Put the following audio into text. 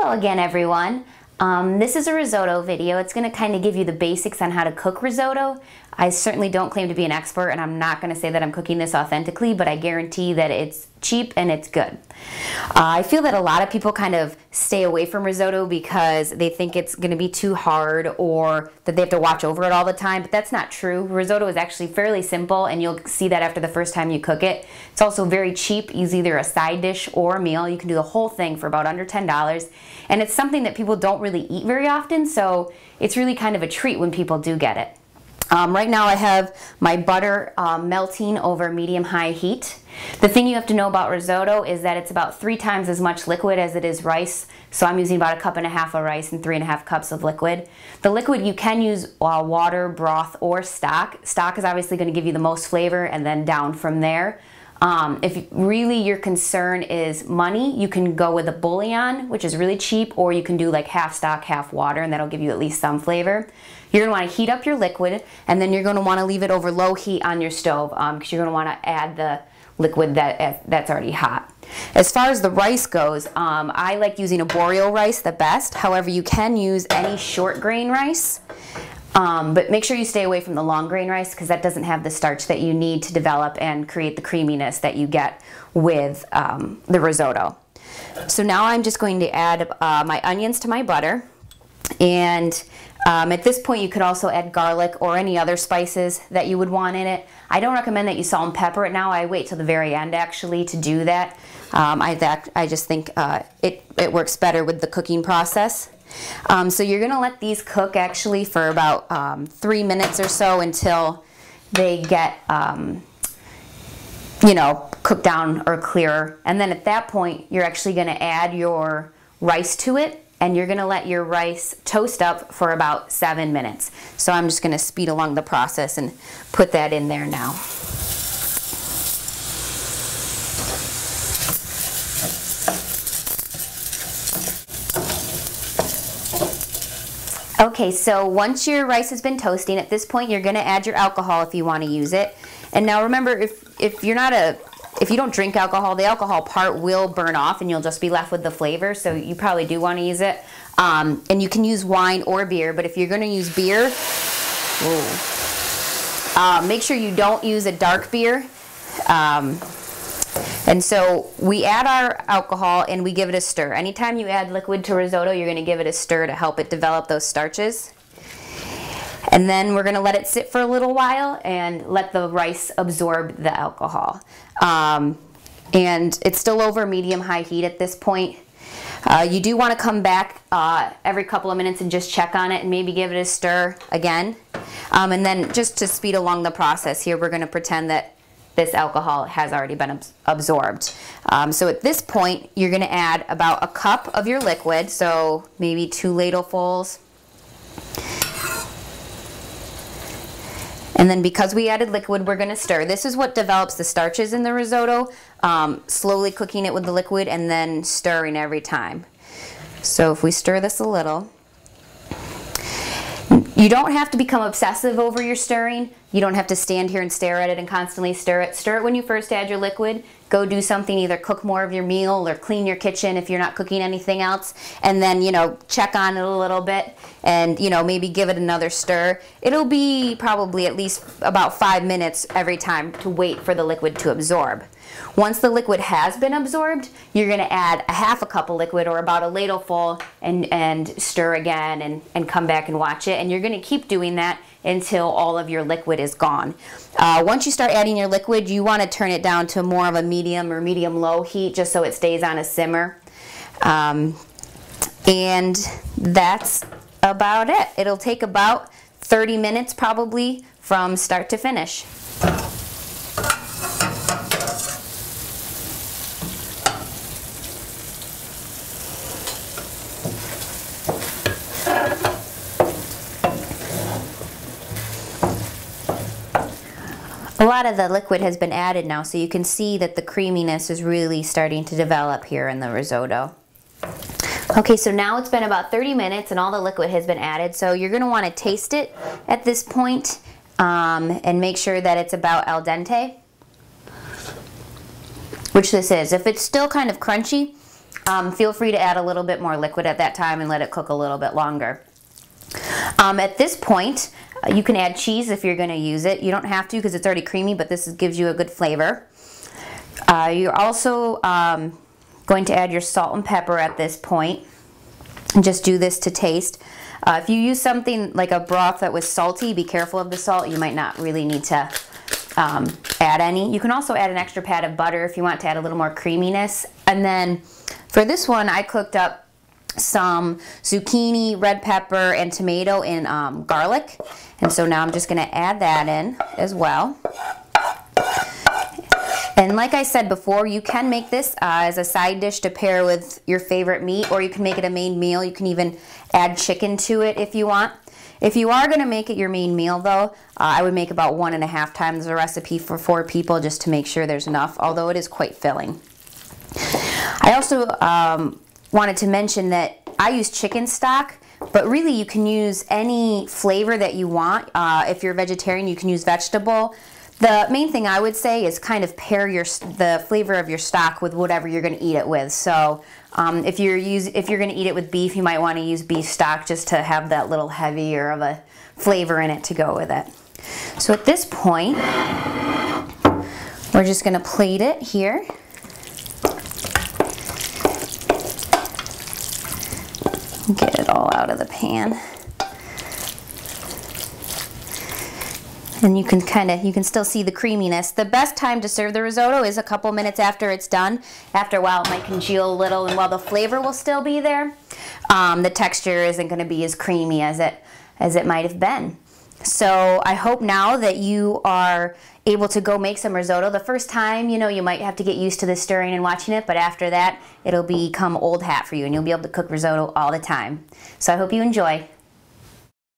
Hello again, everyone. This is a risotto video. It's going to kind of give you the basics on how to cook risotto. I certainly don't claim to be an expert, and I'm not going to say that I'm cooking this authentically, but I guarantee that it's cheap and it's good. I feel that a lot of people kind of stay away from risotto because they think it's going to be too hard or that they have to watch over it all the time, but that's not true. Risotto is actually fairly simple, and you'll see that after the first time you cook it. It's also very cheap. It's either a side dish or a meal. You can do the whole thing for about under $10, and it's something that people don't really eat very often, so it's really kind of a treat when people do get it. Right now I have my butter melting over medium-high heat. The thing you have to know about risotto is that it's about 3 times as much liquid as it is rice. So I'm using about 1.5 cups of rice and 3.5 cups of liquid. The liquid, you can use water, broth, or stock. Stock is obviously going to give you the most flavor, and then down from there. If really your concern is money, you can go with a bouillon, which is really cheap, or you can do like half stock, half water, and that'll give you at least some flavor. You're going to want to heat up your liquid, and then you're going to want to leave it over low heat on your stove because you're going to want to add the liquid that's already hot. As far as the rice goes, I like using a boreal rice the best. However, you can use any short grain rice. But make sure you stay away from the long grain rice because that doesn't have the starch that you need to develop and create the creaminess that you get with the risotto. So now I'm just going to add my onions to my butter, and at this point you could also add garlic or any other spices that you would want in it. I don't recommend that you salt and pepper it now. I wait till the very end actually to do that. I just think it works better with the cooking process. So you're going to let these cook actually for about 3 minutes or so until they get, cooked down or clearer. And then at that point, you're actually going to add your rice to it, and you're going to let your rice toast up for about 7 minutes. So I'm just going to speed along the process and put that in there now. Okay, so once your rice has been toasting, at this point you're going to add your alcohol if you want to use it. And now remember, if you don't drink alcohol, the alcohol part will burn off and you'll just be left with the flavor, so you probably do want to use it. And you can use wine or beer, but if you're going to use beer, make sure you don't use a dark beer. And so we add our alcohol and we give it a stir. Anytime you add liquid to risotto, you're going to give it a stir to help it develop those starches. And then we're going to let it sit for a little while and let the rice absorb the alcohol. And it's still over medium-high heat at this point. You do want to come back every couple of minutes and just check on it and maybe give it a stir again. And then just to speed along the process here, we're going to pretend that this alcohol has already been absorbed. So at this point, you're going to add about 1 cup of your liquid, so maybe 2 ladlefuls. And then because we added liquid, we're going to stir. This is what develops the starches in the risotto, slowly cooking it with the liquid and then stirring every time. So if we stir this a little, you don't have to become obsessive over your stirring. You don't have to stand here and stare at it and constantly stir it. Stir it when you first add your liquid. Go do something, either cook more of your meal or clean your kitchen if you're not cooking anything else. And then, check on it a little bit and, maybe give it another stir. It'll be probably at least about 5 minutes every time to wait for the liquid to absorb. Once the liquid has been absorbed, you're going to add 1/2 cup of liquid or about a ladleful and stir again and come back and watch it. And you're going to keep doing that until all of your liquid is gone. Once you start adding your liquid, you want to turn it down to more of a medium or medium-low heat just so it stays on a simmer. And that's about it. It'll take about 30 minutes probably from start to finish. A lot of the liquid has been added now, so you can see that the creaminess is really starting to develop here in the risotto. Okay, so now it's been about 30 minutes and all the liquid has been added, so you're going to want to taste it at this point and make sure that it's about al dente, which this is. If it's still kind of crunchy, feel free to add a little bit more liquid at that time and let it cook a little bit longer. At this point, you can add cheese if you're going to use it. You don't have to because it's already creamy, but this gives you a good flavor. You're also going to add your salt and pepper at this point. And just do this to taste. If you use something like a broth that was salty, be careful of the salt. You might not really need to add any. You can also add an extra pat of butter if you want to add a little more creaminess. And then for this one, I cooked up some zucchini, red pepper, and tomato in garlic. And so now I'm just going to add that in as well. And like I said before, you can make this as a side dish to pair with your favorite meat, or you can make it a main meal. You can even add chicken to it if you want. If you are going to make it your main meal though, I would make about 1.5 times the recipe for 4 people just to make sure there's enough, although it is quite filling. I also wanted to mention that I use chicken stock, but really you can use any flavor that you want. If you're a vegetarian, you can use vegetable. The main thing I would say is kind of pair the flavor of your stock with whatever you're going to eat it with. So if you're going to eat it with beef, you might want to use beef stock just to have that little heavier of a flavor in it to go with it. So at this point, we're just going to plate it here. Get it all out of the pan. And you can still see the creaminess. The best time to serve the risotto is a couple minutes after it's done. After a while it might congeal a little, and while the flavor will still be there, the texture isn't going to be as creamy as it might have been. So I hope now that you are able to go make some risotto. The first time, you know, you might have to get used to the stirring and watching it, but after that, it'll become old hat for you and you'll be able to cook risotto all the time. So I hope you enjoy.